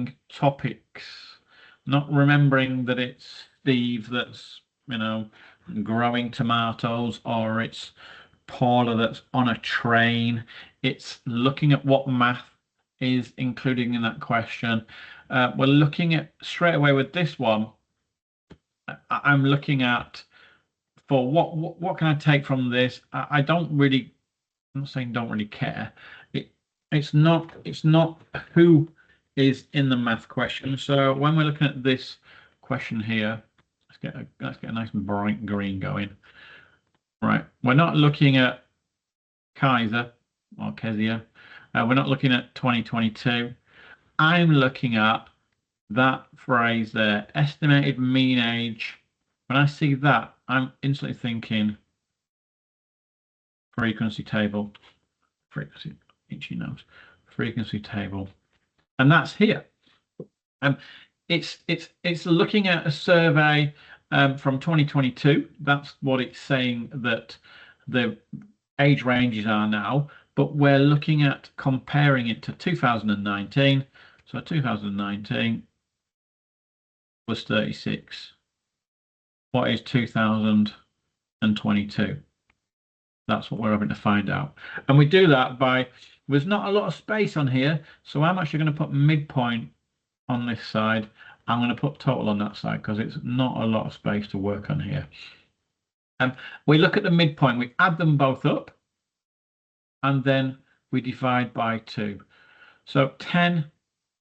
remembering topics, not remembering that it's Steve that's, growing tomatoes, or it's Paula that's on a train. It's looking at what math is including in that question. We're looking at straight away with this one. I'm looking at for what can I take from this? I don't really. I'm not saying don't really care. It's not who is in the math question. So when we're looking at this question here, let's get a nice bright green going. Right, we're not looking at Kaiser or Kezia. We're not looking at 2022. I'm looking at that phrase there, estimated mean age. When I see that, I'm instantly thinking frequency table, frequency, itchy nose, frequency table, and that's here. It's looking at a survey from 2022. That's what it's saying that the age ranges are now, but we're looking at comparing it to 2019. So 2019 was 36. What is 2022? That's what we're having to find out. And we do that by, there's not a lot of space on here. So I'm actually going to put midpoint on this side. I'm going to put total on that side because it's not a lot of space to work on here. We look at the midpoint, we add them both up, and then we divide by 2. So 10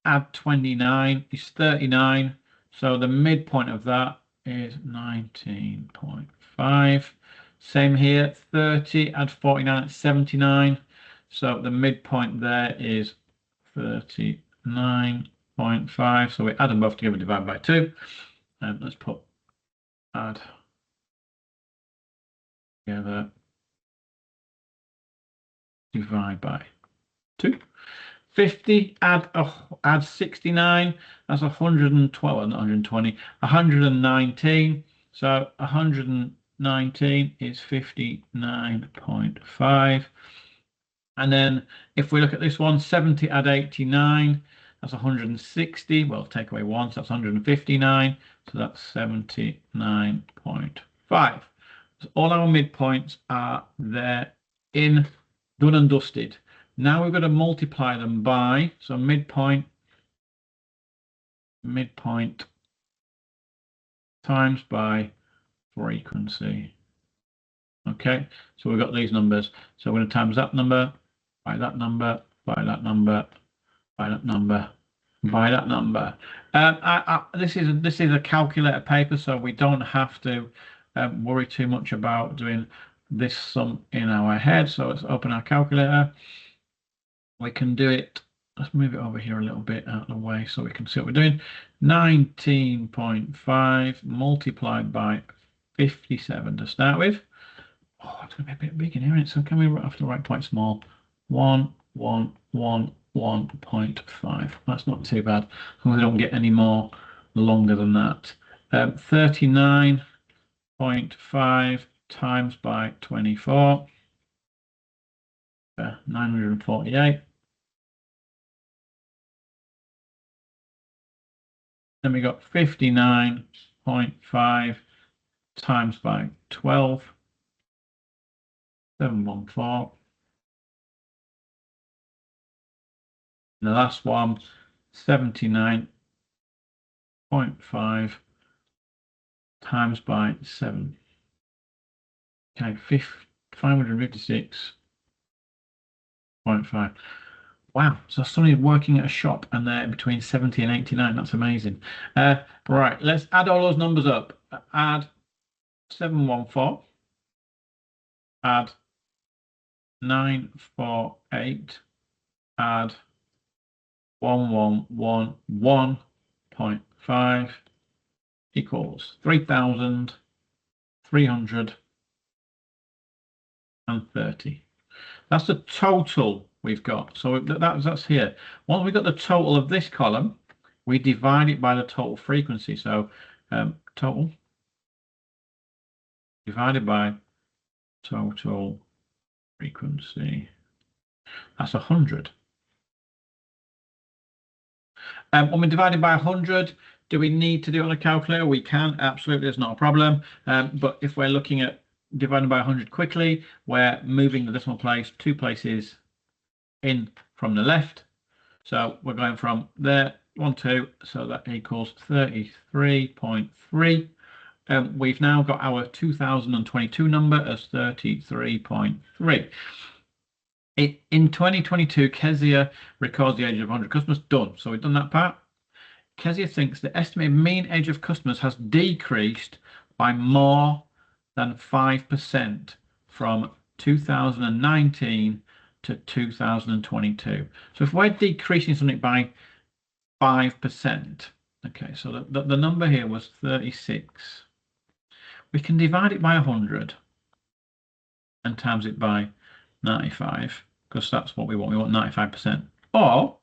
add 29 is 39. So the midpoint of that is 19.5. Same here, 30 add 49 at 79. So the midpoint there is 39.5. So we add them both together, divide by 2. And let's put add together, divide by 2. 50 add 69, that's 112, not 120, 119. So 119 is 59.5. And then if we look at this one, 70 add 89, that's 160. Well, take away 1, so that's 159. So that's 79.5. So all our midpoints are there in done and dusted. Now we've got to multiply them by, so midpoint times by frequency. Okay, so we've got these numbers. So we're going to times that number by that number, by that number, by that number, by that number. This is a calculator paper, so we don't have to worry too much about doing this sum in our head. So let's open our calculator. We can do it. Let's move it over here a little bit out of the way so we can see what we're doing. 19.5 multiplied by 57 to start with. Oh, it's going to be a bit big in here, isn't it? So can we have to write quite small? 1.5. That's not too bad. We don't get any more longer than that. 39.5 times by 24. 948. Then we got 59.5 times by 12. 714. The last one, 79.5 times by 7. Okay, 556.5. Wow, so somebody's working at a shop and they're between 70 and 89. That's amazing. Right, let's add all those numbers up. Add 714. Add 948. Add 1111.5 equals 3,330. That's the total we've got. So that's here. Once we've got the total of this column, we divide it by the total frequency. So total divided by total frequency. That's 100. When we divide it by 100, do we need to do it on a calculator? We can, absolutely, it's not a problem. But if we're looking at dividing by 100 quickly, we're moving the decimal place 2 places in from the left. So we're going from there, 1, 2, so that equals 33.3. We've now got our 2022 number as 33.3. In 2022, Kezia records the age of 100 customers. Done. So we've done that part. Kezia thinks the estimated mean age of customers has decreased by more than 5% from 2019 to 2022. So if we're decreasing something by 5%, okay, so the number here was 36. We can divide it by 100 and times it by 95, because that's what we want. We want 95%. Or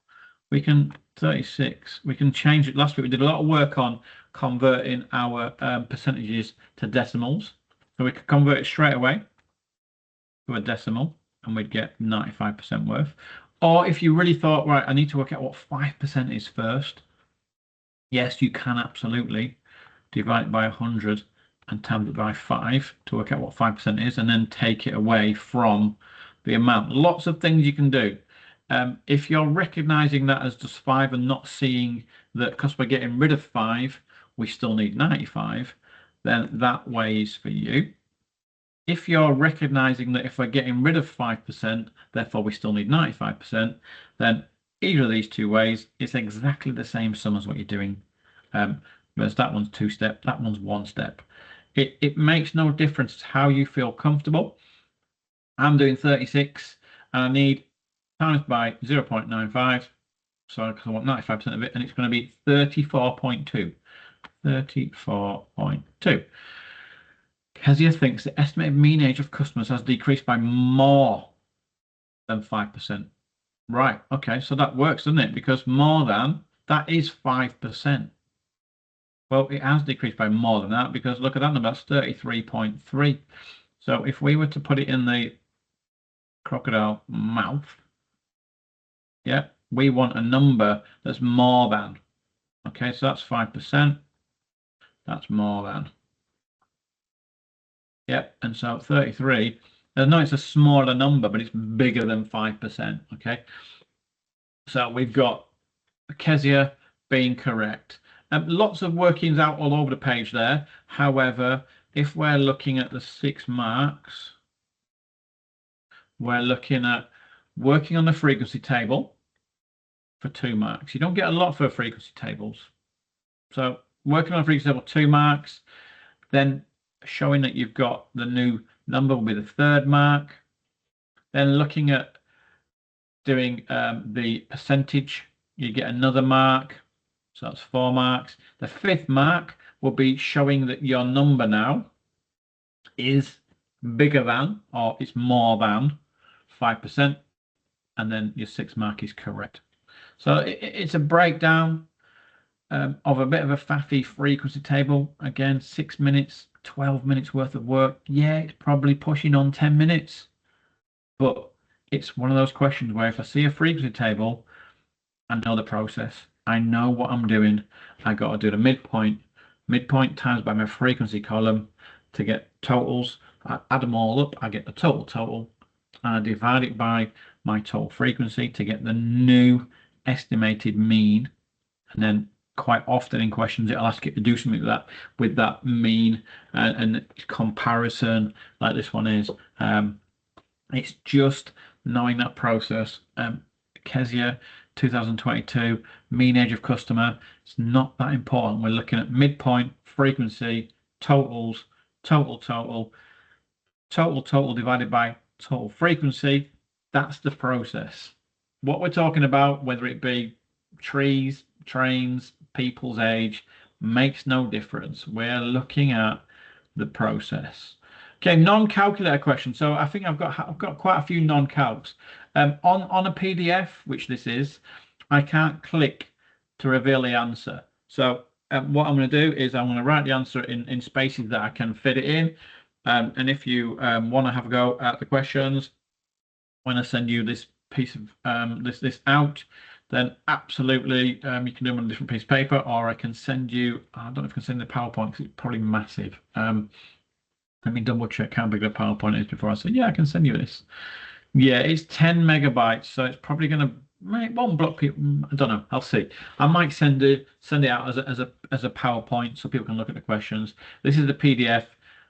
we can 36. We can change it. Last week we did a lot of work on converting our percentages to decimals. So we could convert it straight away to a decimal and we'd get 95% worth. Or if you really thought, right, I need to work out what 5% is first. Yes, you can absolutely divide it by 100 and times it by 5 to work out what 5% is, and then take it away from the amount. Lots of things you can do. If you're recognizing that as just 5 and not seeing that because we're getting rid of 5, we still need 95, then that way is for you. If you're recognizing that if we're getting rid of 5%, therefore we still need 95%, then either of these two ways, it's exactly the same sum as what you're doing. Whereas that one's 2 step, that one's 1 step. It makes no difference how you feel comfortable. I'm doing 36 and I need times by 0.95. So because I want 95% of it, and it's going to be 34.2. 34.2. Kezia thinks the estimated mean age of customers has decreased by more than 5%. Right, okay, so that works, doesn't it? Because more than, that is 5%. Well, it has decreased by more than that because look at that number, that's 33.3. So if we were to put it in the crocodile mouth, yeah, we want a number that's more than. Okay, so that's 5%. That's more than. Yep, and so 33, I know it's a smaller number, but it's bigger than 5%. Okay, so we've got Kezia being correct. Lots of workings out all over the page there. However, if we're looking at the 6 marks, we're looking at working on the frequency table for 2 marks. You don't get a lot for frequency tables. So working on a frequency table, 2 marks, then showing that you've got the new number will be the 3rd mark. Then looking at doing the percentage, you get another mark. So that's 4 marks. The 5th mark will be showing that your number now is bigger than, or it's more than 5%. And then your 6th mark is correct. So it's a breakdown of a bit of a faffy frequency table. Again, 6 minutes, 12 minutes worth of work. Yeah, it's probably pushing on 10 minutes. But it's one of those questions where if I see a frequency table, I know the process. I know what I'm doing. I got to do the midpoint times by my frequency column to get totals. I add them all up, I get the total, and I divide it by my total frequency to get the new estimated mean. And then quite often in questions, it'll ask you to do something with that mean and comparison like this one is. It's just knowing that process. Kezia 2022 mean age of customer, it's not that important. We're looking at midpoint, frequency, totals, total divided by total frequency. That's the process. What we're talking about, whether it be trees, trains, people's age, makes no difference. We're looking at the process. Okay, non-calculator question. So I think I've got quite a few non-calcs. On a PDF, which this is, I can't click to reveal the answer. So what I'm going to do is I'm going to write the answer in spaces that I can fit it in. And if you want to have a go at the questions, when I send you this piece of this out, then absolutely you can do them on a different piece of paper, or I can send you, I don't know if I can send the PowerPoint because it's probably massive. Let me double check how big the PowerPoint is before I say, yeah, I can send you this. Yeah, it's 10 megabytes, so it's probably going to won't block people. I don't know. I'll see. I might send it out as a PowerPoint so people can look at the questions. This is the PDF,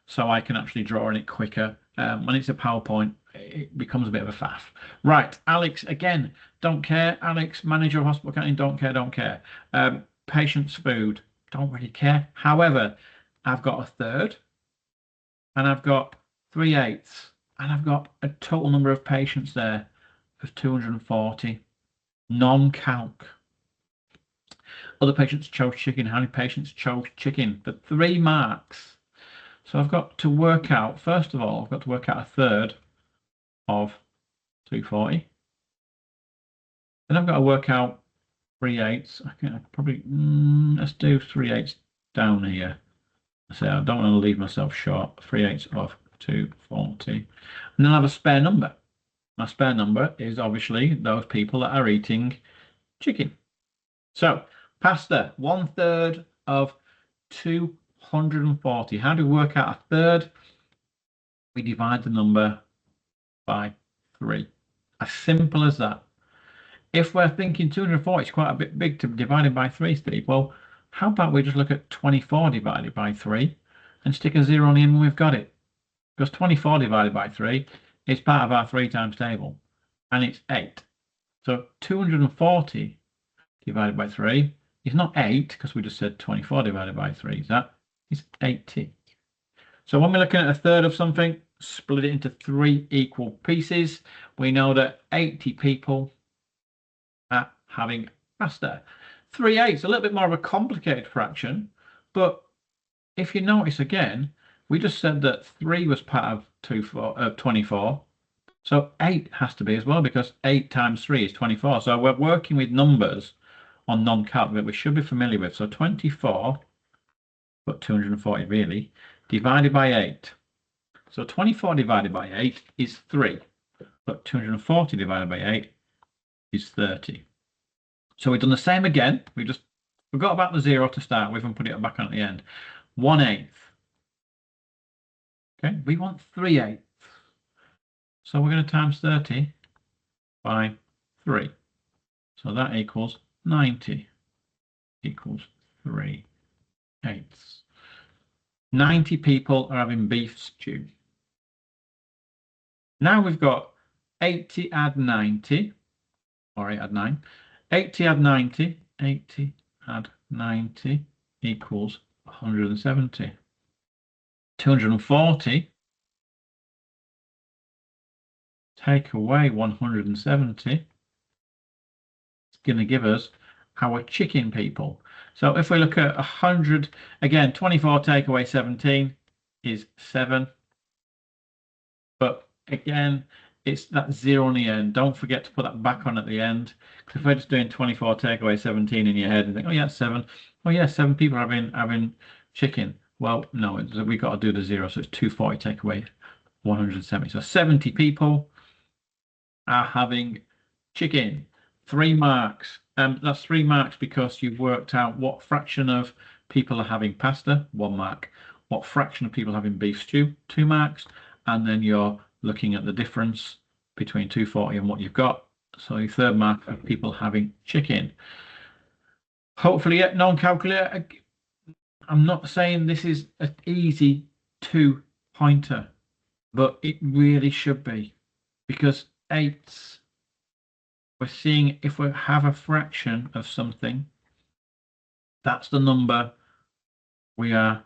so I can actually draw on it quicker. When it's a PowerPoint, it becomes a bit of a faff. Right, Alex, again, don't care. Alex, manager of hospital accounting, don't care, don't care. Patient's food, don't really care. However, I've got a third, and I've got 3/8, and I've got a total number of patients there of 240. Non-calc. Other patients chose chicken. How many patients chose chicken? For 3 marks. So I've got to work out, first of all, I've got to work out a third of 240. Then I've got to work out 3/8. I can probably, let's do 3/8 down here. So I don't want to leave myself short. 3/8 of 240. And then I have a spare number. My spare number is obviously those people that are eating chicken. So pasta, 1/3 of 240. How do we work out a third? We divide the number by 3. As simple as that. If we're thinking 240 is quite a bit big to divide it by 3, Steve, well, how about we just look at 24 divided by 3 and stick a 0 on the end when we've got it? Because 24 divided by 3 is part of our 3 times table, and it's 8. So 240 divided by 3 is not 8, because we just said 24 divided by 3. Is 80. So when we're looking at a third of something, split it into 3 equal pieces. We know that 80 people are having pasta. 3/8 is a little bit more of a complicated fraction, but if you notice again, we just said that 3 was part of 24. So 8 has to be as well, because 8 times 3 is 24. So we're working with numbers on non-calc that we should be familiar with. So 24, but 240 really, divided by 8. So 24 divided by 8 is 3, but 240 divided by 8 is 30. So we've done the same again. We just forgot about the 0 to start with and put it back on at the end. 1/8. Okay, we want 3/8. So we're going to times 30 by 3. So that equals 90 equals 3/8. 90 people are having beef stew. Now we've got 80 add 90, or 8 add 9. 80 add 90, 80 add 90 equals 170. 240 take away 170. It's going to give us our chicken people. So if we look at 100, again, 24 take away 17 is 7. But again, it's that 0 on the end. Don't forget to put that back on at the end. Because if we're just doing 24 take away 17 in your head and think, oh yeah, 7. Oh yeah, 7 people are having chicken. Well, no, we've got to do the 0. So it's 240 take away 170. So 70 people are having chicken. 3 marks. That's 3 marks because you've worked out what fraction of people are having pasta, 1 mark. What fraction of people are having beef stew, 2 marks. And then you're looking at the difference between 240 and what you've got. So your 3rd mark of people having chicken. Hopefully, non-calculator. I'm not saying this is an easy 2-pointer, but it really should be, because 8s, we're seeing if we have a fraction of something, that's the number we are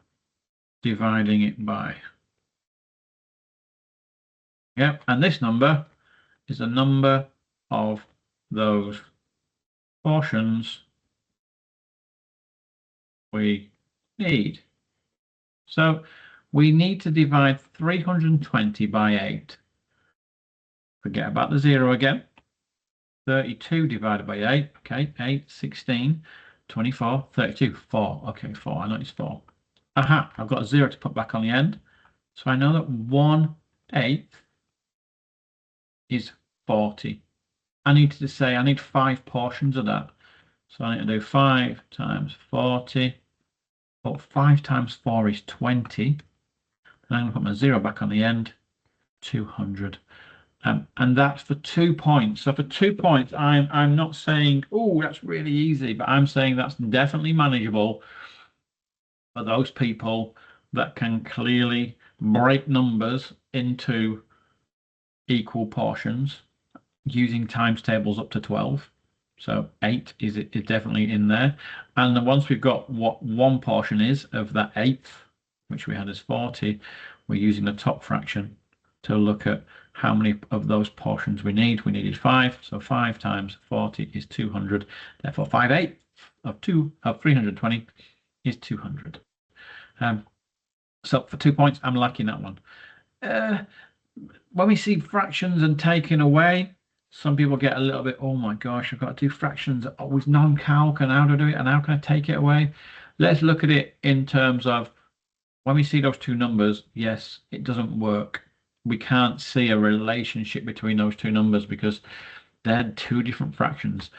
dividing it by. Yep, and this number is the number of those portions we need. So we need to divide 320 by 8. Forget about the 0 again. 32 divided by 8. Okay, 8, 16, 24, 32, 4. Okay, 4. I know it's 4. Aha, I've got a 0 to put back on the end. So I know that 1/8 is 40. I need to say I need 5 portions of that. So I need to do 5 times 40. But 5 times 4 is 20. And I'm going to put my 0 back on the end. 200. And that's for 2 points. So for 2 points, I'm not saying, oh, that's really easy, but I'm saying that's definitely manageable for those people that can clearly break numbers into equal portions using times tables up to 12. So 8 is definitely in there. And then once we've got what one portion is of that 8th, which we had as 40, we're using the top fraction to look at how many of those portions we need. We needed 5, so 5 times 40 is 200. Therefore, 5/8 of 320 is 200. So for 2 points, I'm liking that one. When we see fractions and taking away, some people get a little bit, oh my gosh, I've got to do fractions with non-calc, and how do I do it, and how can I take it away? Let's look at it in terms of when we see those two numbers. Yes, it doesn't work. We can't see a relationship between those two numbers because they're two different fractions.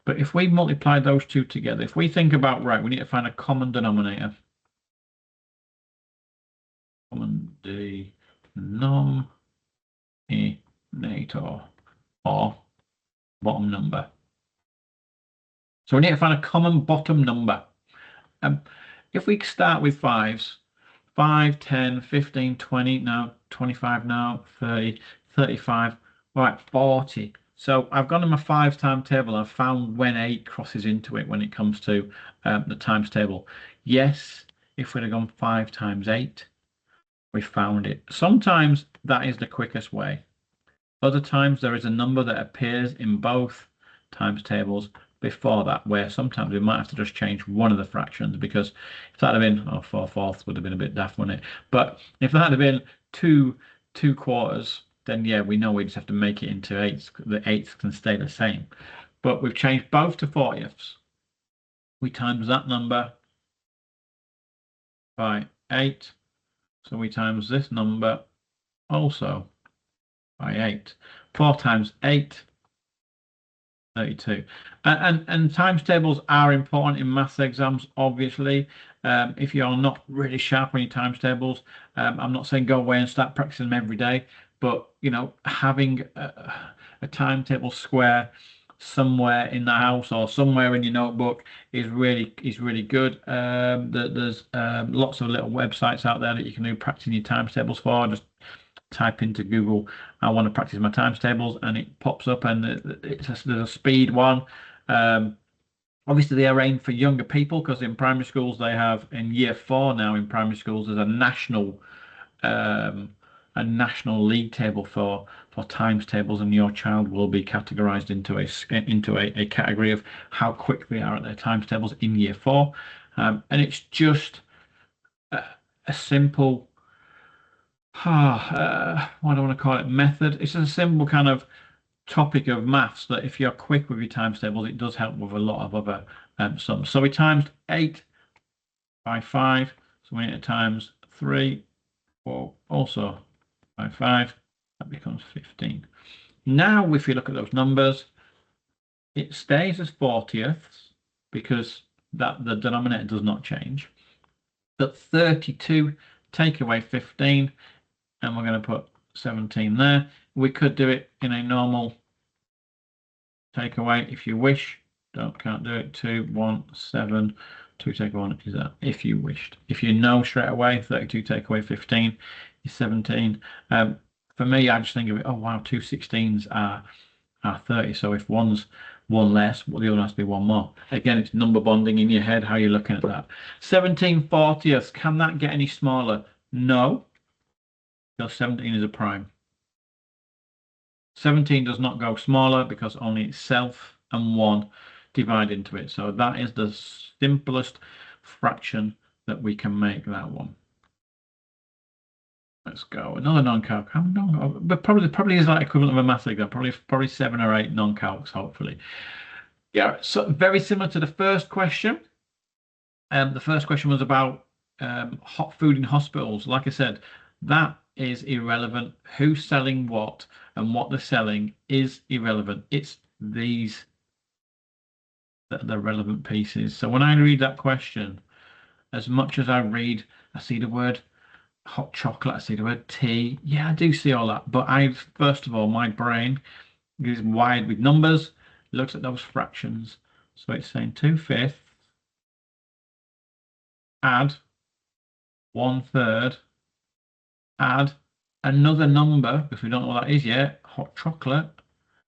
But if we multiply those two together, if we think about, right, we need to find a common denominator. Common denominator or bottom number. So we need to find a common bottom number. If we start with 5s, 5, 10, 15, 20, now 25, now 30, 35, right, 40. So I've gone to my 5 times table. I've found when 8 crosses into it when it comes to the times table. Yes, if we'd have gone 5 times 8, we found it. Sometimes that is the quickest way. Other times there is a number that appears in both times tables before that, where sometimes we might have to just change one of the fractions, because if that had been 4/4 would have been a bit daft, wouldn't it? But if that had been 2 quarters, then yeah, we know we just have to make it into 8s. The 8s can stay the same. But we've changed both to 40ths. We times that number by 8. So we times this number also by 8. 4 times 8, 32. And times tables are important in maths exams, obviously. If you're not really sharp on your times tables, I'm not saying go away and start practicing them every day, but you know, having a timetable square somewhere in the house or somewhere in your notebook is really good. There's lots of little websites out there that you can do practicing your times tables for. Just type into Google, I want to practice my times tables, and it pops up, and there's a speed one. Obviously they are aimed for younger people, because in primary schools they have, in year 4 now in primary schools, there's a national league table for times tables, and your child will be categorized into a category of how quick they are at their times tables in year 4. And it's just a simple what do I want to call it, method. It's a simple kind of topic of maths that if you're quick with your times tables, it does help with a lot of other sums. So we times 8 by 5, so we need to times 3, or also by 5, that becomes 15. Now if you look at those numbers, it stays as 40ths because the denominator does not change. But 32, take away 15, and we're going to put 17 there. We could do it in a normal takeaway if you wish. Can't do it. 2, 1, 7. 2 take 1 is that if you wished. If you know straight away, 32 take away 15 is 17. For me, I just think of it, oh wow, 2 16s are 30. So if one's one less, well, the other has to be one more. Again, it's number bonding in your head, how you're looking at that. 17/40ths, can that get any smaller? No, because 17 is a prime. 17 does not go smaller because only itself and 1 divide into it. So that is the simplest fraction that we can make, that one. Let's go. Another non-calc. But probably is like equivalent of a math exam. Probably 7 or 8 non-calcs, hopefully. Yeah, so very similar to the first question. The first question was about hot food in hospitals. Like I said, that is irrelevant. Who's selling what and what they're selling is irrelevant. It's these the relevant pieces. So when I read that question, as much as I see the word hot chocolate, I see the word tea. Yeah, I do see all that. But first of all, my brain is wired with numbers, looks at those fractions. So it's saying 2/5 add 1/3, add another number, because we don't know what that is yet, hot chocolate,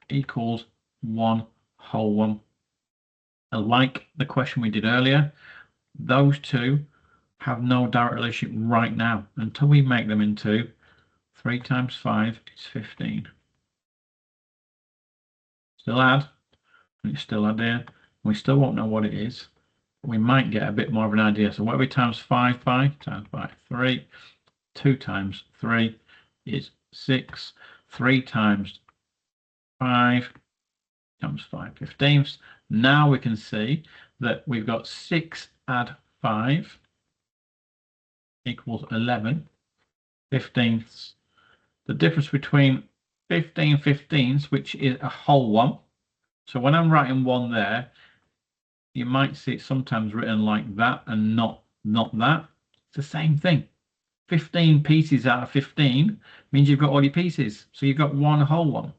equals 1 whole one. And like the question we did earlier, those two have no direct relationship right now until we make them into 3 times 5 is 15. Still add, and it's still add there. We still won't know what it is. We might get a bit more of an idea. So what we times 5 by? Times by 3. 2 times 3 is 6. 3 times 5 times 5/15. Now we can see that we've got 6 add 5 equals 11/15. The difference between 15/15, which is a whole one. So when I'm writing 1 there, you might see it sometimes written like that and not that. It's the same thing. 15 pieces out of 15 means you've got all your pieces. So you've got 1 whole one.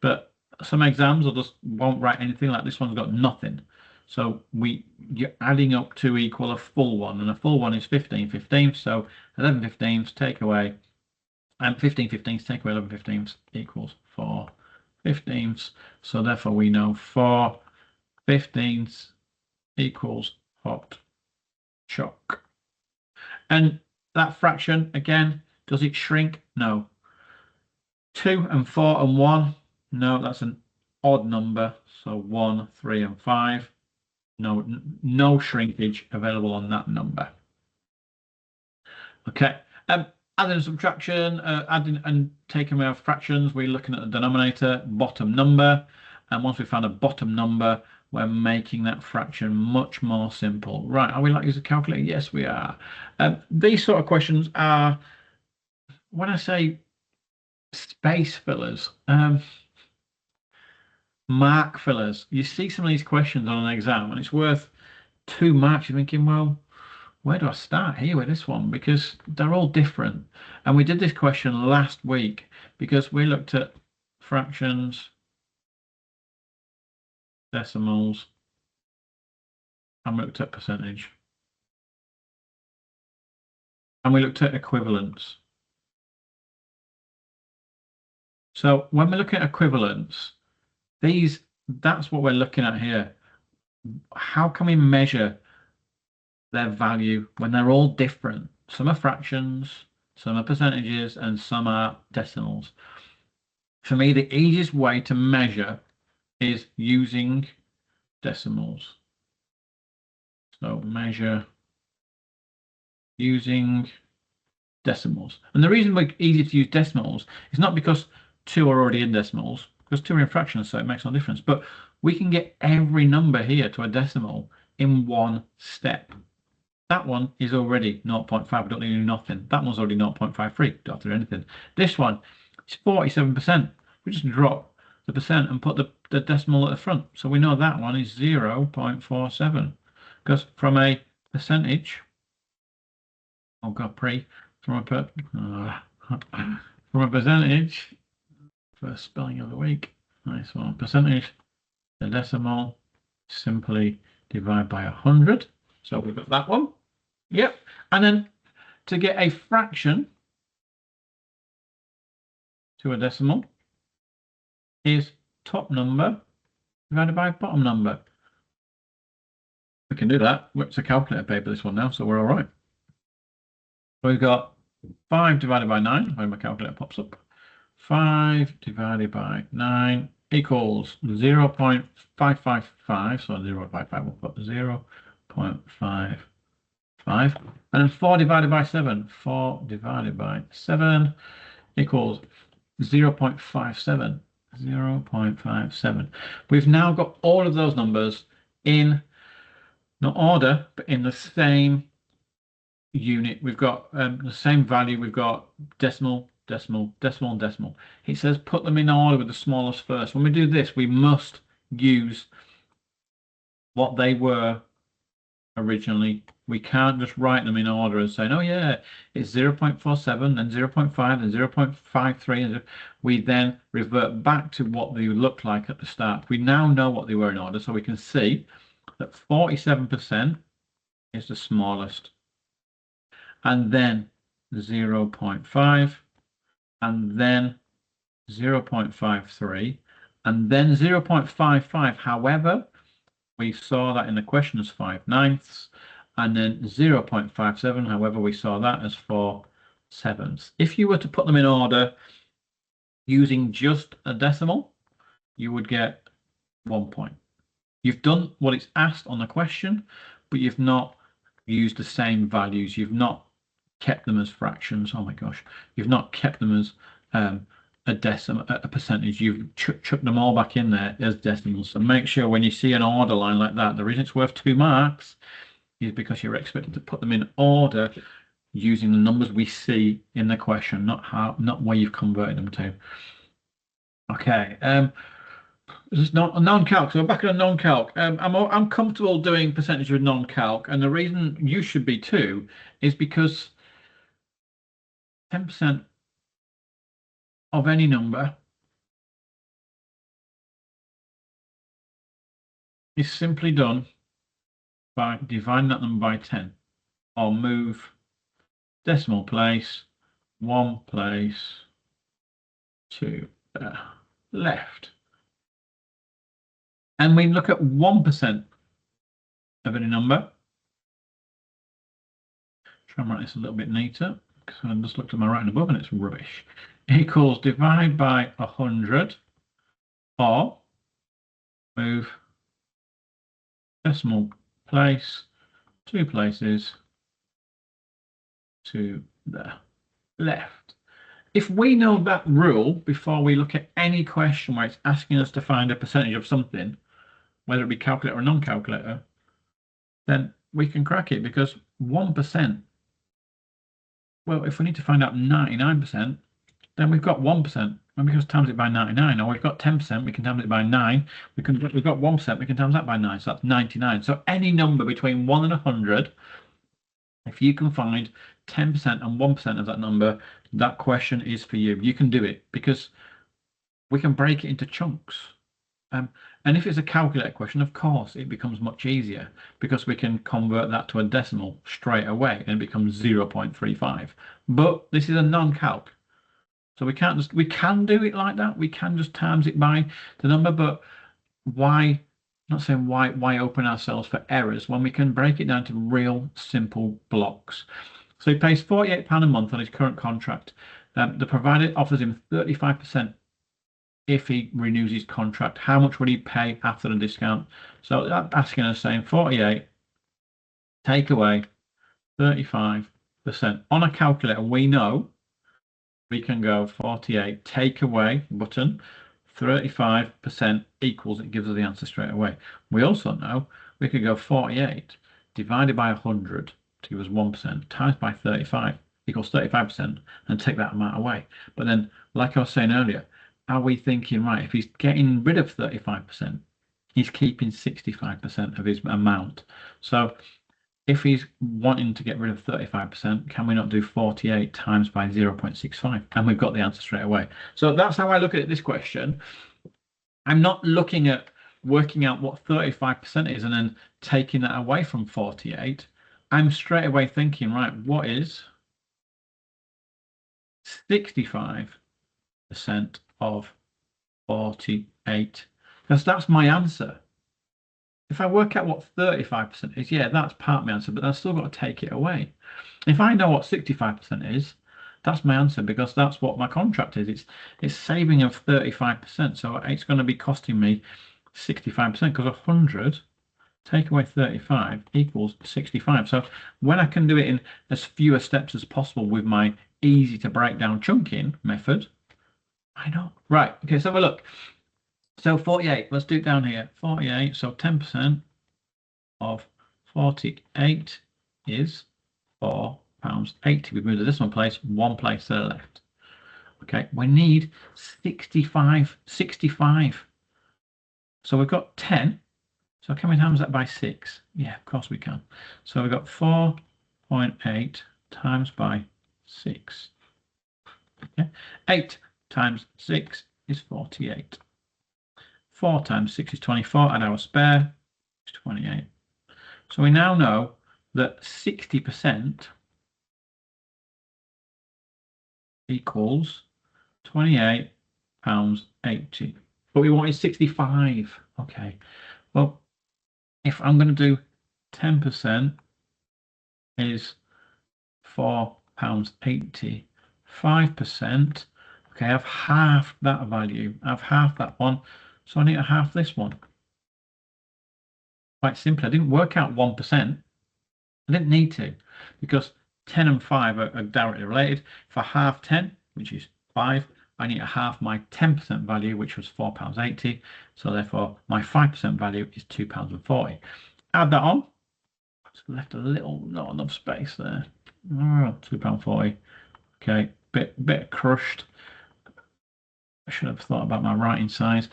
But some exams will just won't write anything, like this one's got nothing. So you're adding up to equal a full one, and a full one is 15/15. So 11/15 take away, and 15/15 take away 11/15 equals 4/15. So therefore we know 4/15 equals hot choc. And that fraction, again, does it shrink? No. 2 and 4 and 1, no, that's an odd number. So 1, 3 and 5, no shrinkage available on that number. Okay, adding and subtraction, adding and taking away fractions, we're looking at the denominator, bottom number, and once we found a bottom number, we're making that fraction much more simple. Right, are we like to use a calculator? Yes, we are. These sort of questions are, when I say space fillers, mark fillers, you see some of these questions on an exam and it's worth 2 marks. You're thinking, well, where do I start here with this one? Because they're all different. And we did this question last week because we looked at fractions, decimals, and we looked at percentage. And we looked at equivalence. So when we're looking at equivalence, that's what we're looking at here. How can we measure their value when they're all different? Some are fractions, some are percentages, and some are decimals. For me, the easiest way to measure is using decimals. So measure using decimals. And the reason we're easy to use decimals is not because 2 are already in decimals, because 2 are in fractions, so it makes no difference. But we can get every number here to a decimal in one step. That one is already 0.5. We don't need to do nothing. That one's already 0.53. Don't have to do anything. This one is 47%. We just drop the percent and put the decimal at the front. So we know that one is 0.47. Because from a percentage, oh God, from a percentage, first spelling of the week. Nice one. Percentage, the decimal, simply divide by 100. So we've got that one. Yep. And then to get a fraction to a decimal is top number divided by bottom number. We can do that. It's a calculator paper, this one now, so we're all right. So we've got 5 divided by 9, when my calculator pops up. 5 divided by 9 equals 0.555. So 0.55, we'll put 0.55. And then 4 divided by 7. 4 divided by 7 equals 0.57. 0.57. We've now got all of those numbers in not order, but in the same unit. We've got the same value. We've got decimal, decimal, decimal, and decimal. It says put them in order with the smallest first. When we do this, we must use what they were originally. We can't just write them in order and say, oh yeah, it's 0.47, then 0.5, then 0.53. We then revert back to what they looked like at the start. We now know what they were in order, so we can see that 47% is the smallest. And then 0.5, and then 0.53, and then 0.55. However, we saw that in the question as 5/9, and then 0.57. However, we saw that as 4/7. If you were to put them in order using just a decimal, you would get 1 point. You've done what it's asked on the question, but you've not used the same values. You've not kept them as fractions. Oh my gosh, you've not kept them as a decimal, a percentage. You've chucked them all back in there as decimals. So make sure when you see an order line like that, the reason it's worth 2 marks is because you're expected to put them in order using the numbers we see in the question, not where you've converted them to. Okay. This is not a non-calc, so we're back at a non-calc. I'm comfortable doing percentage of non-calc, and the reason you should be too is because 10% of any number is simply done by dividing that number by 10, or move decimal place 1 place to the left. And we look at 1% of any number. Try and write this a little bit neater, because I just looked at my writing above and it's rubbish. Equals divide by 100, or move decimal place 2 places to the left. If we know that rule before we look at any question where it's asking us to find a percentage of something, whether it be calculator or non-calculator, then we can crack it, because 1%, well, if we need to find out 99%, then we've got 1%, and we can just times it by 99, or we've got 10%, we can times it by 9, we've got 1%, we can times that by 9, so that's 99. So any number between 1 and 100, if you can find 10% and 1% of that number, that question is for you. You can do it, because we can break it into chunks. And if it's a calculator question, of course, it becomes much easier, because we can convert that to a decimal straight away and it becomes 0.35. But this is a non-calc. So we can do it like that. We can just times it by the number, but why, not saying why open ourselves for errors when we can break it down to real simple blocks. So he pays £48 a month on his current contract. The provider offers him 35% if he renews his contract. How much would he pay after the discount? So that's asking us, saying 48, take away 35%. On a calculator, we know we can go 48, take away button, 35% equals, it gives us the answer straight away. We also know we could go 48 divided by 100 to give us 1%, times by 35 equals 35%, and take that amount away. But then, like I was saying earlier, are we thinking, right, if he's getting rid of 35%, he's keeping 65% of his amount. So if he's wanting to get rid of 35%, can we not do 48 times by 0.65? And we've got the answer straight away. So that's how I look at this question. I'm not looking at working out what 35% is and then taking that away from 48. I'm straight away thinking, right, what is 65% of 48? Because that's my answer. If I work out what 35% is, yeah, that's part of my answer, but I've still got to take it away. If I know what 65% is, that's my answer, because that's what my contract is. It's saving of 35%, so it's going to be costing me 65%, because 100 take away 35 equals 65. So when I can do it in as fewer steps as possible with my easy to break down chunking method, I know. Right, okay, let's have a look. So 48, let's do it down here. 48, so 10% of 48 is £4.80. We've moved the decimal place 1 place to the left. Okay, we need 65. So we've got 10. So can we times that by 6? Yeah, of course we can. So we've got 4.8 times by 6. Okay, 8 times 6 is 48. 4 times 6 is 24, and our spare is 28. So we now know that 60% equals £28.80. But we wanted 65. Okay. Well, if I'm going to do 10% is £4.80. 5%. Okay, I've half that value. I've half that one. So I need to half this one. Quite simply, I didn't work out 1%. I didn't need to, because 10 and 5 are directly related. If I half 10, which is 5, I need to half my 10% value, which was £4.80. So therefore, my 5% value is £2.40. Add that on. Just left a little, not enough space there. Oh, £2.40. Okay, bit crushed. I should have thought about my writing size.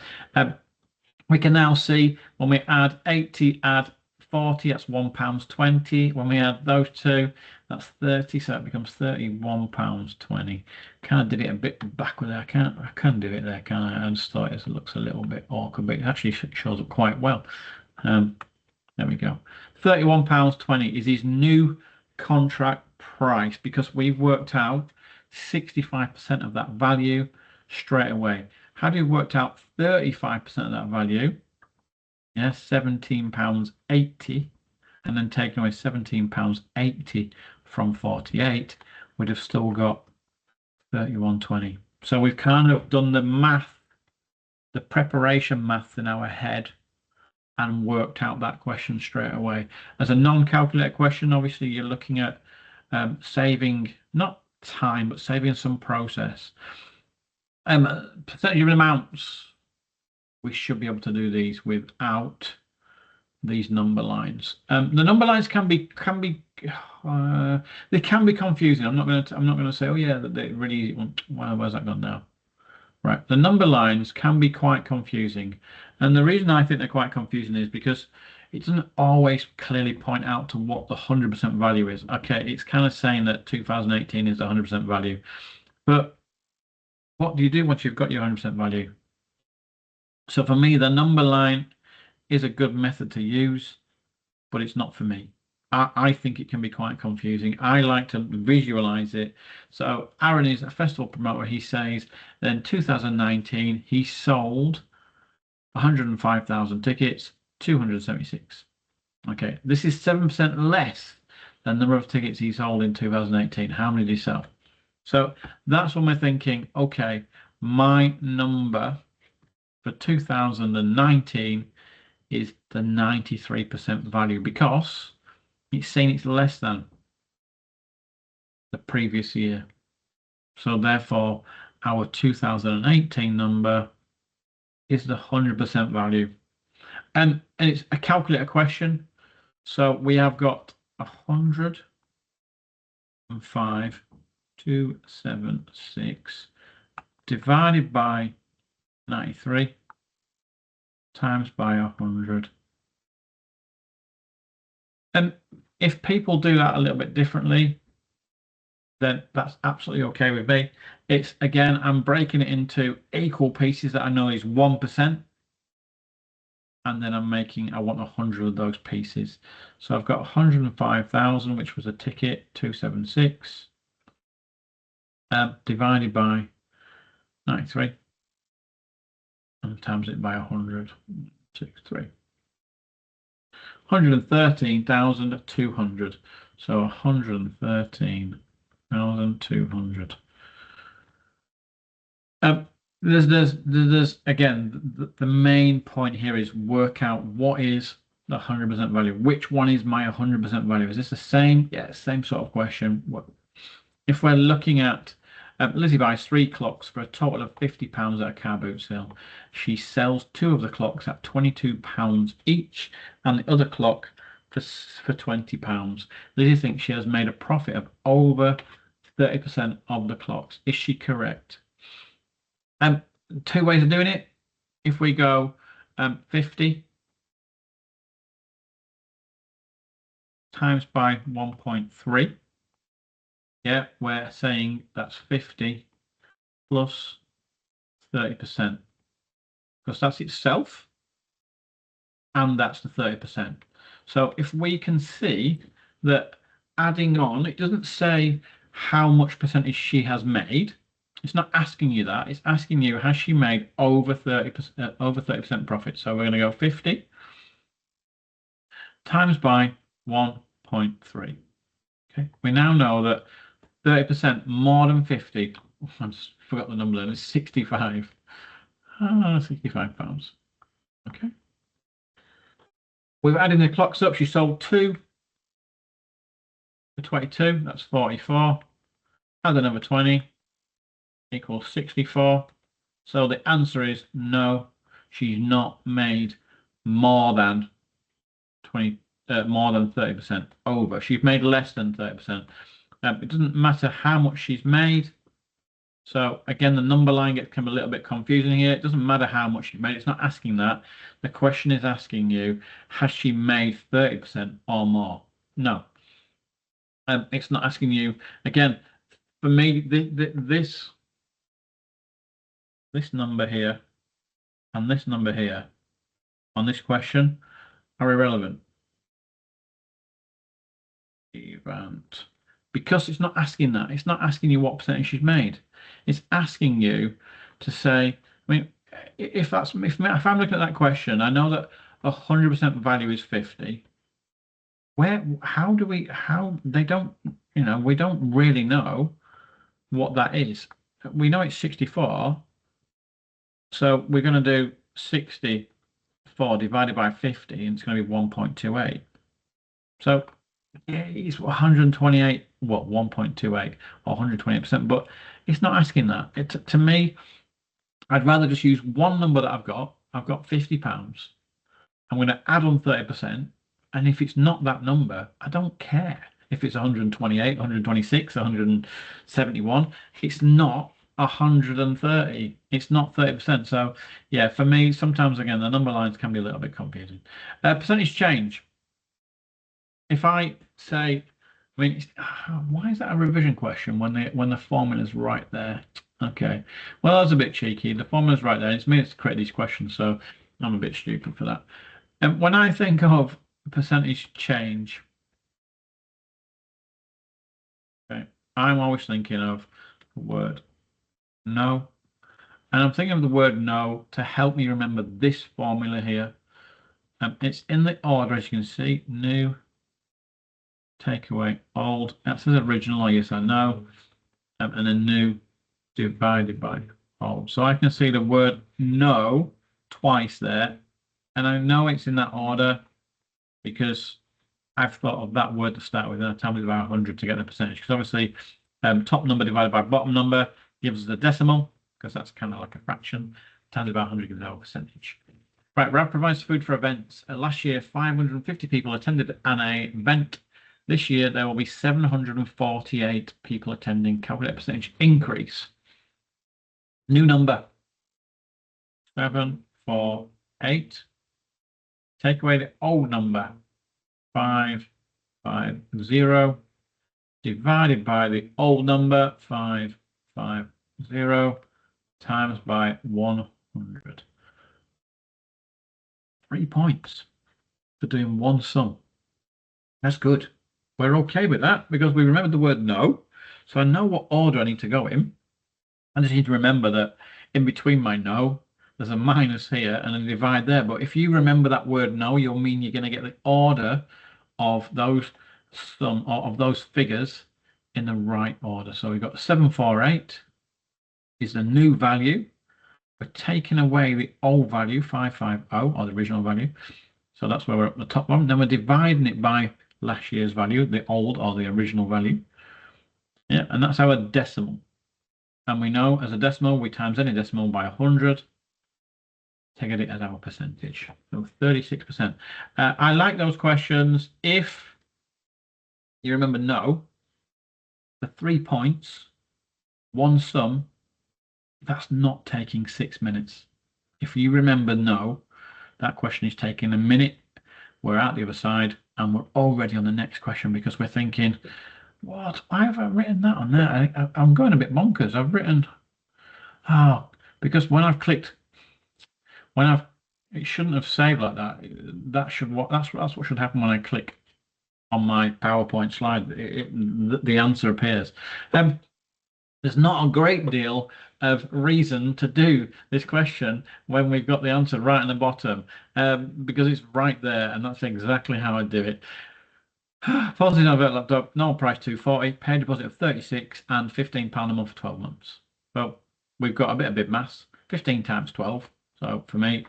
We can now see when we add 80, add 40, that's £1.20. When we add those two, that's 30, so it becomes £31.20. Kind of did it a bit backward there. I can do it there, can I? I just thought it looks a little bit awkward, but it actually shows up quite well. There we go. £31.20 is his new contract price, because we've worked out 65% of that value straight away. How do you work out 35% of that value? Yes, £17.80, and then taking away £17.80 from 48, we'd have still got 31.20. So we've kind of done the math, the preparation math in our head, and worked out that question straight away. As a non-calculator question, obviously you're looking at saving, not time, but saving some process. Percentage of amounts, we should be able to do these without these number lines. The number lines can be they can be confusing. I'm not going to say, oh yeah, that they really. Wow, where's that gone now? Right, the number lines can be quite confusing, and the reason I think they're quite confusing is because it doesn't always clearly point out to what the 100% value is. Okay, it's kind of saying that 2018 is the 100% value, but what do you do once you've got your 100% value? So for me, the number line is a good method to use, but it's not for me. I think it can be quite confusing. I like to visualize it. So Aaron is a festival promoter. He says in 2019, he sold 105,000 tickets, 276. Okay, this is 7% less than the number of tickets he sold in 2018. How many did he sell? So that's when we're thinking, okay, my number for 2019 is the 93% value, because it's saying it's less than the previous year. So therefore, our 2018 number is the 100% value. And it's a calculator question. So we have got 105,276 divided by 93 times by 100. And if people do that a little bit differently, then that's absolutely okay with me. It's, again, I'm breaking it into equal pieces that I know is 1%. And then I want 100 of those pieces. So I've got 105,000, which was a ticket, 276, divided by 93, and times it by 100, 63. 113,200. So 113,200. There's again, the main point here is work out what is the 100% value. Which one is my 100% value? Is this the same? Yeah, same sort of question. If we're looking at Lizzie buys 3 clocks for a total of £50 at a car boot sale. She sells 2 of the clocks at £22 each, and the other clock for £20. Lizzie thinks she has made a profit of over 30% of the clocks. Is she correct? Two ways of doing it. If we go 50 times by 1.3, yeah, we're saying that's 50 plus 30%, because that's itself, and that's the 30%. So if we can see that adding on, it doesn't say how much percentage she has made. It's not asking you that. It's asking you, has she made over 30% profit? So we're going to go 50 times by 1.3. Okay. We now know that 30% more than 50. I just forgot the number then. It's 65. 65 pounds. Okay. We've added the clocks up. She sold 2 for 22. That's 44. Add another 20 equals 64. So the answer is no. She's not made more than 30% over. She's made less than 30%. It doesn't matter how much she's made. So again, the number line gets a little bit confusing here. It doesn't matter how much she made. It's not asking that. The question is asking you, has she made 30% or more? No. It's not asking you. Again, for me, this number here and this number here on this question are irrelevant. Because it's not asking that. It's not asking you what percentage she's made. It's asking you to say, I mean, if I'm looking at that question, I know that 100% value is 50. How they don't, we don't really know what that is. We know it's 64. So we're going to do 64 divided by 50, and it's going to be 1.28. So yeah, it's 128, what, 1.28 or 128%, but it's not asking that. To me, I'd rather just use one number that I've got. I've got £50. I'm going to add on 30%. And if it's not that number, I don't care if it's 128, 126, 171. It's not 130. It's not 30%. So yeah, for me, sometimes again, the number lines can be a little bit confusing. Percentage change. If I say, I mean, why is that a revision question when the formula's right there? Okay, well, that's a bit cheeky. The formula's right there. It's me to create these questions, so I'm a bit stupid for that. And when I think of percentage change, okay, I'm always thinking of the word no. And I'm thinking of the word no to help me remember this formula here. It's in the order, as you can see, new, take away old. That's the original, I guess I know. And then new divided by old. So I can see the word no twice there. And I know it's in that order because I've thought of that word to start with, and I tell me about 100 to get the percentage. Because obviously, top number divided by bottom number gives us a decimal, because that's kind of like a fraction. Times about 100 gives our percentage. Right, RAV provides food for events. Last year, 550 people attended an event. This year, there will be 748 people attending. Calculate percentage increase. New number. 748. Take away the old number. 550 divided by the old number 550 times by 100. 3 points for doing one sum. That's good. We're okay with that because we remembered the word no. So I know what order I need to go in. I just need to remember that in between my no, there's a minus here and a divide there. But if you remember that word no, you'll mean you're going to get the order of those figures in the right order. So we've got 748 is the new value. We're taking away the old value, 550, or the original value. So that's where we're up the top one. Then we're dividing it by last year's value, the old or the original value. Yeah, and that's our decimal. And we know as a decimal, we times any decimal by 100 to get it as our percentage. So 36%. I like those questions. If you remember no, the 3 points, one sum, that's not taking 6 minutes. If you remember, no, that question is taking a minute. We're out the other side and we're already on the next question because we're thinking, what? Why have I written that on there? I'm going a bit bonkers. I've written, because when I've clicked, it shouldn't have saved like that. That's what should happen when I click on my PowerPoint slide. The answer appears. There's not a great deal of reason to do this question when we've got the answer right in the bottom, because it's right there, and that's exactly how I do it. Policy on laptop, normal price 240, pay deposit of 36 and £15 a month for 12 months. Well, we've got a bit of big maths. 15 times 12. So for me,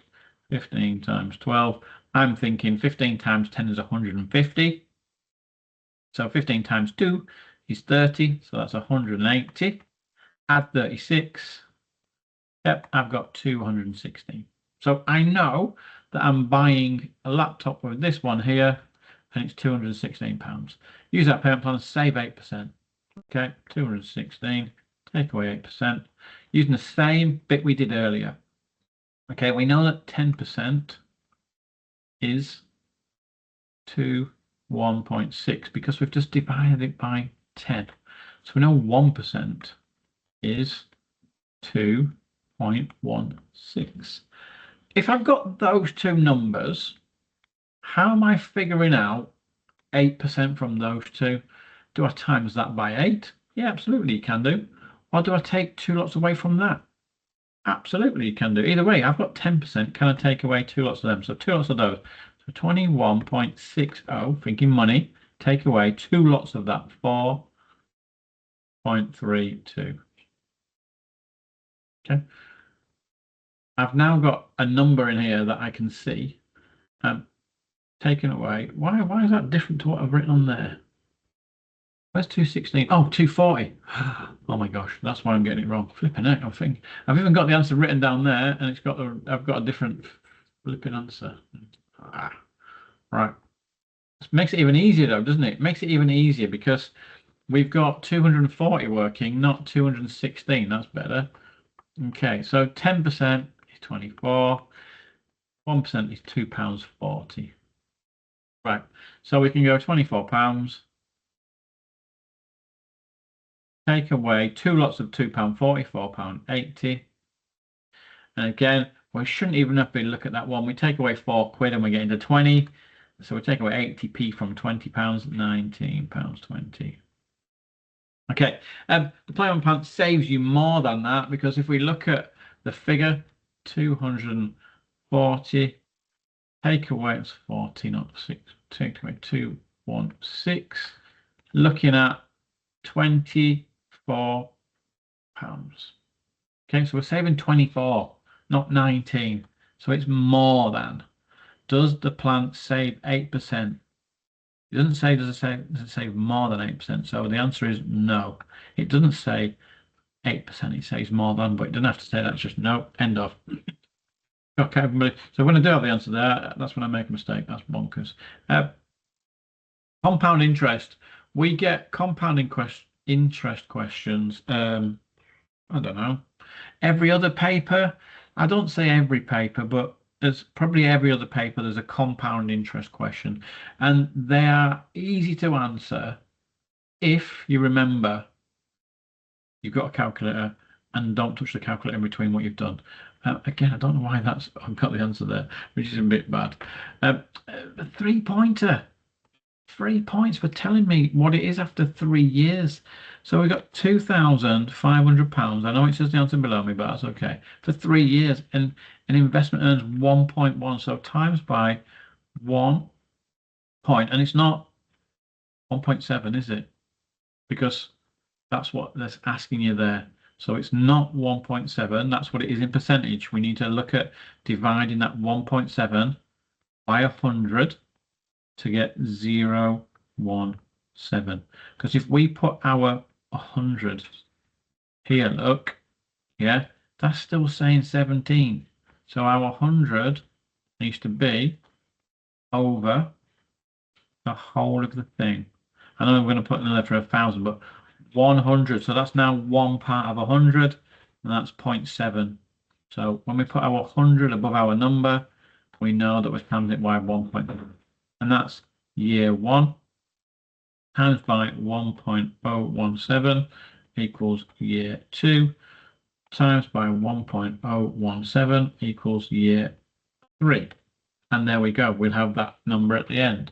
15 times 12. I'm thinking 15 times 10 is 150. So 15 times 2 is 30. So that's 180. Add 36. Yep, I've got 216. So I know that I'm buying a laptop with this one here, and it's £216. Use that payment plan, save 8%. Okay, 216, take away 8%. Using the same bit we did earlier. Okay, we know that 10% is 1.6 because we've just divided it by 10. So we know 1% is 2.16. If I've got those two numbers, how am I figuring out 8% from those two? Do I times that by 8? Yeah, absolutely you can do. Or do I take two lots away from that? Absolutely you can do. Either way, I've got 10%. Can I take away two lots of them? So two lots of those. So 21.60, thinking money, take away two lots of that, 4.32. Okay. I've now got a number in here that I can see. Taken away. Why is that different to what I've written on there? Where's 216? Oh, 240. Oh my gosh, that's why I'm getting it wrong. Flipping heck, I think I've even got the answer written down there, and I've got a different flipping answer. Right. This makes it even easier though, doesn't it? It makes it even easier because we've got 240 working, not 216. That's better. Okay, so 10% is 24. 1% is £2.40. Right, so we can go £24. Take away two lots of £2.40, £4.80. And again, we shouldn't even have to look at that one. We take away £4 and we get into 20. So we take away 80p from £20, £19.20. Okay, the play on plan saves you more than that because if we look at the figure, 240, take away, it's 40, not 6, take away 216, looking at £24. Okay, so we're saving 24, not 19. So it's more than. Does the plant save 8%? It doesn't say, does it save more than 8%? So the answer is no. It doesn't say 8%, it says more than, but it doesn't have to say that, it's just no, end of. Okay, everybody. So when I do have the answer there, that's when I make a mistake. That's bonkers. Compound interest. We get compounding interest questions. I don't know. Every other paper. I don't say every paper, but there's probably every other paper there's a compound interest question, and they are easy to answer if you remember you've got a calculator and don't touch the calculator in between what you've done. Again, I don't know why I've got the answer there, which is a bit bad. A 3-pointer. 3 points for telling me what it is after 3 years. So we got £2,500. I know it says the answer below me, but that's okay. For 3 years, and an investment earns 1.1. So times by 1 point, and it's not 1.7, is it? Because that's what that's asking you there. So it's not 1.7. That's what it is in percentage. We need to look at dividing that 1.7 by 100 to get 0.17. Because if we put our 100 here, look, yeah, that's still saying 17. So our 100 needs to be over the whole of the thing. I know I'm going to put another for 1,000, but 100. So that's now 1 part of 100. and that's 0.7. So when we put our 100 above our number, we know that we're times it by 1.0, and that's year 1 times by 1.017 equals year 2 times by 1.017 equals year 3. And there we go. We'll have that number at the end.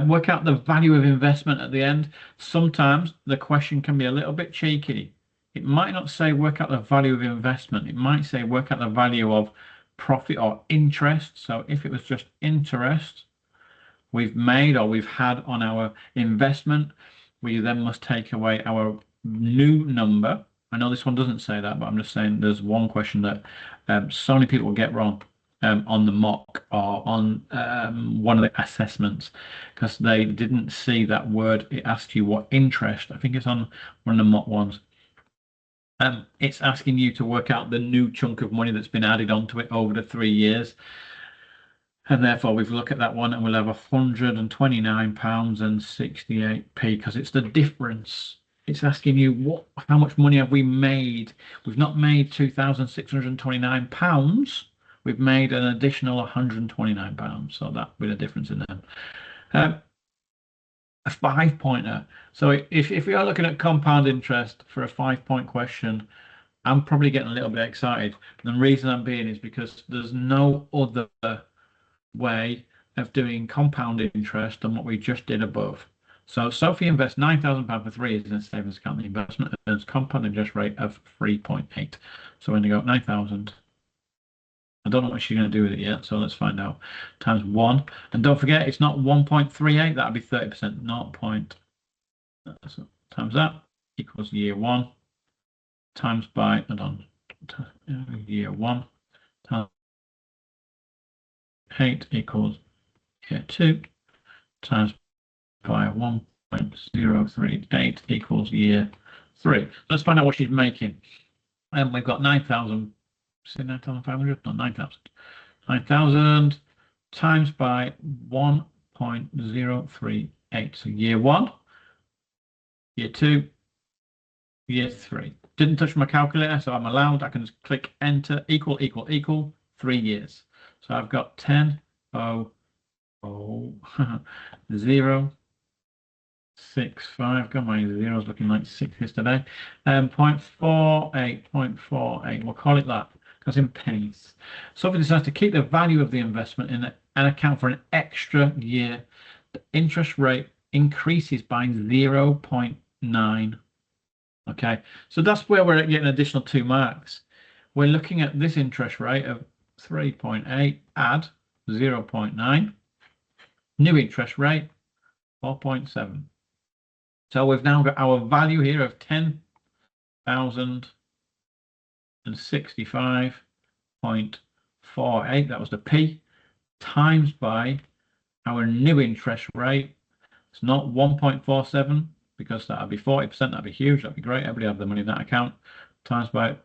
Work out the value of investment at the end. Sometimes the question can be a little bit cheeky. It might not say work out the value of investment. It might say work out the value of profit or interest. So if it was just interest we've made or we've had on our investment, we then must take away our new number. I know this one doesn't say that, but I'm just saying there's one question that so many people get wrong on the mock or on one of the assessments because they didn't see that word. It asked you what interest. I think it's on one of the mock ones. It's asking you to work out the new chunk of money that's been added onto it over the 3 years. And therefore, we've looked at that one and we'll have £129.68 because it's the difference. It's asking you how much money have we made? We've not made £2,629. We've made an additional £129. So that would be the difference in them. A 5-pointer. So if we are looking at compound interest for a 5-point question, I'm probably getting a little bit excited. And the reason I'm being is because there's no other way of doing compound interest than what we just did above. So Sophie invests £9,000 for 3 years in a savings account. The investment earns compound interest rate of 3.8. So we're going to go 9,000. I don't know what she's going to do with it yet, so let's find out. Times 1. And don't forget, it's not 1.38. That would be 30%. 0. So times that equals year 1 times by, year 1 times 8 equals year 2 times by 1.038 equals year 3. Let's find out what she's making. And we've got 9,000. Say 9,500? No, 9,000. 9,000 times by 1.038. So year 1, year 2, year 3. Didn't touch my calculator, so I'm allowed. I can just click enter, equal, 3 years. So I've got 10, 0, 0, 6, 5. God, my zeros looking like 6s today. 0.48, 0.48. We'll call it that because in pennies. So if it decides to keep the value of the investment in it and account for an extra year, the interest rate increases by 0.9. Okay, so that's where we're getting additional 2 marks. We're looking at this interest rate of 3.8, add 0.9, new interest rate 4.7. So we've now got our value here of 10,065.48. That was the P, times by our new interest rate. It's not 1.47 because that would be 40%. That'd be huge. That'd be great. Everybody have the money in that account. Times by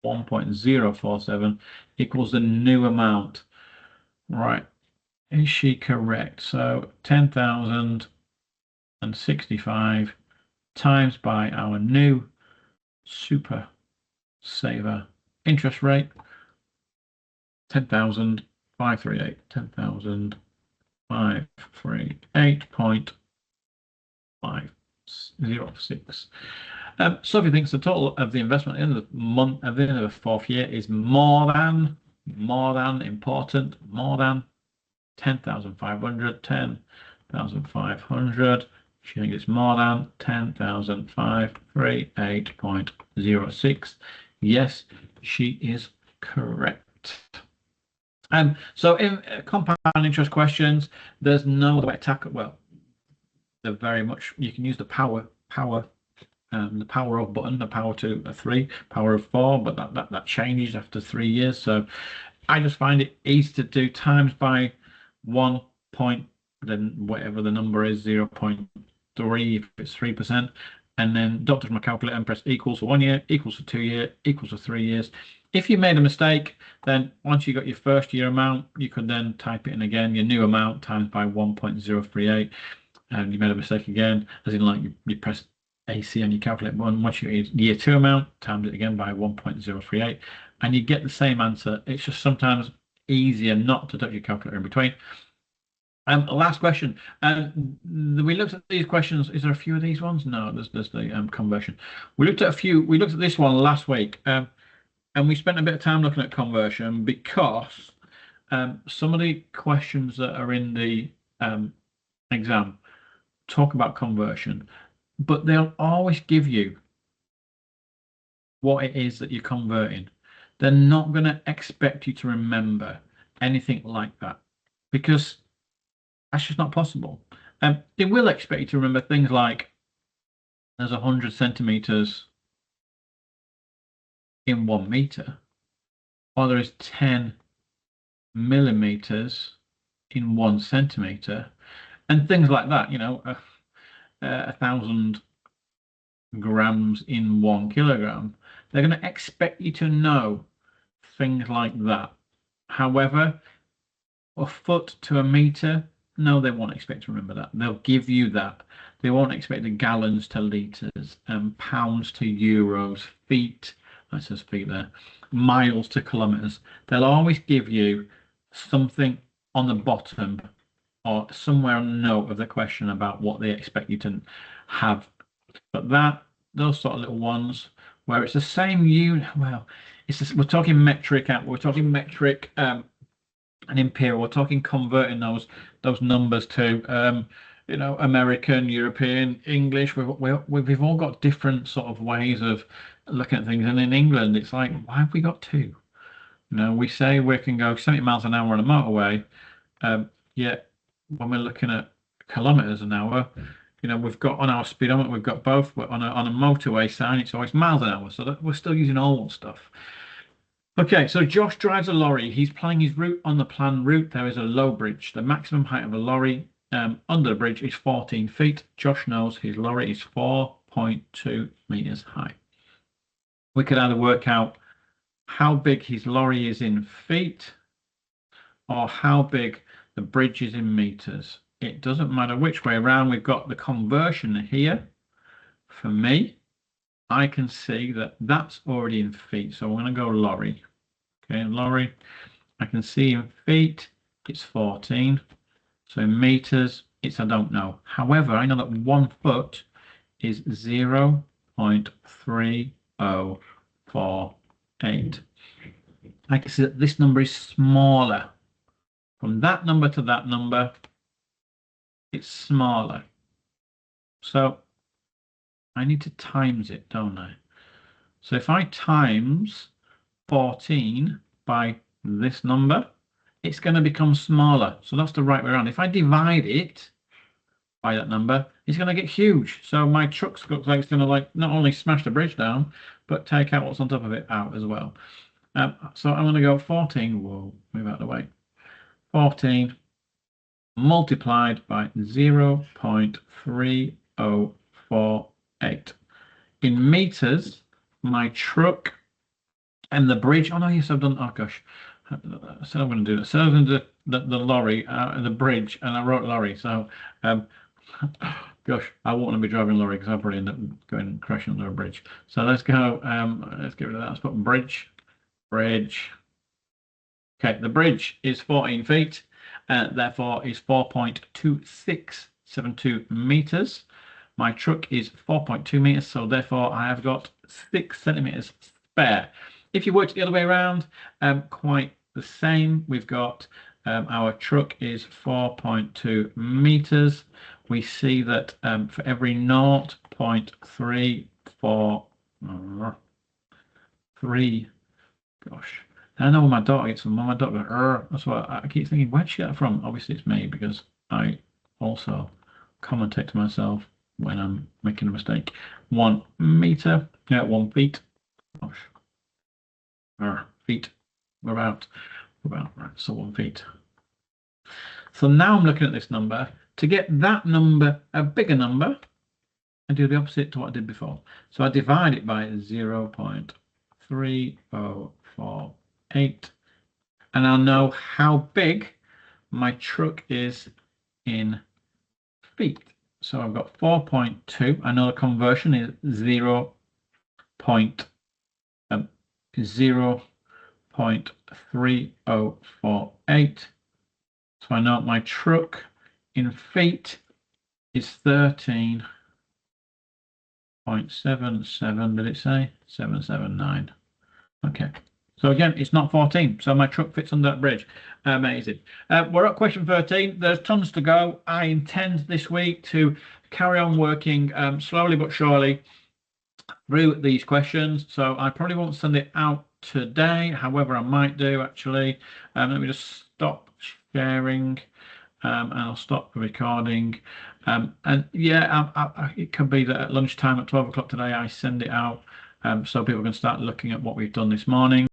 1.047 equals the new amount. Right. Is she correct? So 10,065 times by our new super saver interest rate 10,538. 10,538.506. Sophie thinks the total of the investment in the month at the end of the 4th year is more than important, more than 10,500, 10,500. She thinks it's more than 10,538.06. Yes, she is correct. So in compound interest questions, there's no way to tackle. Well, they're very much. You can use the power of button, the power to a 3, power of 4, but that changes after 3 years. So I just find it easy to do times by 1 point, then whatever the number is, 0.3 if it's 3%, and then don't touch my calculator and press equals for 1 year, equals for 2 years, equals for 3 years. If you made a mistake, then once you got your 1st year amount, you could then type it in again, your new amount times by 1.038, and you made a mistake again, as in like you press AC on your calculator. Once you get year 2 amount, times it again by 1.038, and you get the same answer. It's just sometimes easier not to touch your calculator in between. Last question. We looked at these questions. Is there a few of these ones? No, there's the conversion. We looked at a few. We looked at this one last week, and we spent a bit of time looking at conversion because some of the questions that are in the exam talk about conversion, but they'll always give you what it is that you're converting. They're not going to expect you to remember anything like that because that's just not possible. They will expect you to remember things like there's 100 centimeters in 1 meter, or there is 10 millimeters in 1 centimeter, and things like that. 1,000 grams in 1 kilogram. They're going to expect you to know things like that. However, a foot to a meter, no, they won't expect to remember that. They'll give you that. They won't expect the gallons to liters, pounds to euros, feet, that says feet there, miles to kilometers. They'll always give you something on the bottom or somewhere on the note of the question about what they expect you to have. But those sort of little ones where it's the same unit, well, we're talking metric, and imperial. We're talking converting those numbers to American, European, English. We've all got different sort of ways of looking at things. And in England, it's like, why have we got two? We say we can go 70 miles an hour on a motorway, yet when we're looking at kilometers an hour, we've got on our speedometer, we've got both. But on a motorway sign, it's always miles an hour. So that we're still using old stuff. Okay, so Josh drives a lorry. He's planning his route on the planned route. There is a low bridge. The maximum height of a lorry under the bridge is 14 feet. Josh knows his lorry is 4.2 meters high. We could either work out how big his lorry is in feet or how big the bridge is in meters. It doesn't matter which way around. We've got the conversion here. For me, I can see that that's already in feet. So I'm going to go lorry. Okay, lorry, I can see in feet, it's 14. So in meters, it's I don't know. However, I know that 1 foot is 0.3048. I can see that this number is smaller. From that number to that number, it's smaller. So I need to times it, don't I? So if I times 14 by this number, it's going to become smaller. So that's the right way around. If I divide it by that number, it's going to get huge. So my truck looks like it's going to not only smash the bridge down, but take out what's on top of it out as well. So I'm going to go 14. Whoa, move out of the way. 14 multiplied by 0.3048. In meters, my truck and the bridge. Oh no, yes, I've done. Oh gosh, I said I'm going to do that. So I'm going to do the lorry, the bridge, and I wrote lorry. So, gosh, I won't want to be driving a lorry because I'll probably end up going and crashing under a bridge. So let's go. Let's get rid of that. Let's put bridge. Okay, the bridge is 14 feet, therefore is 4.2672 meters. My truck is 4.2 meters, so therefore I have got 6 centimeters spare. If you work it the other way around, quite the same. We've got our truck is 4.2 meters. We see that for every 0.343, gosh, I know when my daughter gets them. When my daughter goes, that's what I keep thinking. Where'd she get that from? Obviously, it's me because I also commentate to myself when I'm making a mistake. 1 meter, 1 feet. Gosh. Feet. We're about right, so 1 feet. So now I'm looking at this number. To get that number, a bigger number, I do the opposite to what I did before. So I divide it by 0.3048, and I'll know how big my truck is in feet. So I've got 4.2. I know the conversion is 0.3048. So I know my truck in feet is 13.77. Did it say 779? Okay. So again, it's not 14. So my truck fits under that bridge. Amazing. We're at question 13. There's tons to go. I intend this week to carry on working slowly but surely through these questions. So I probably won't send it out today. However, I might do actually. Let me just stop sharing. And I'll stop the recording. And yeah, it could be that at lunchtime at 12 o'clock today, I send it out so people can start looking at what we've done this morning.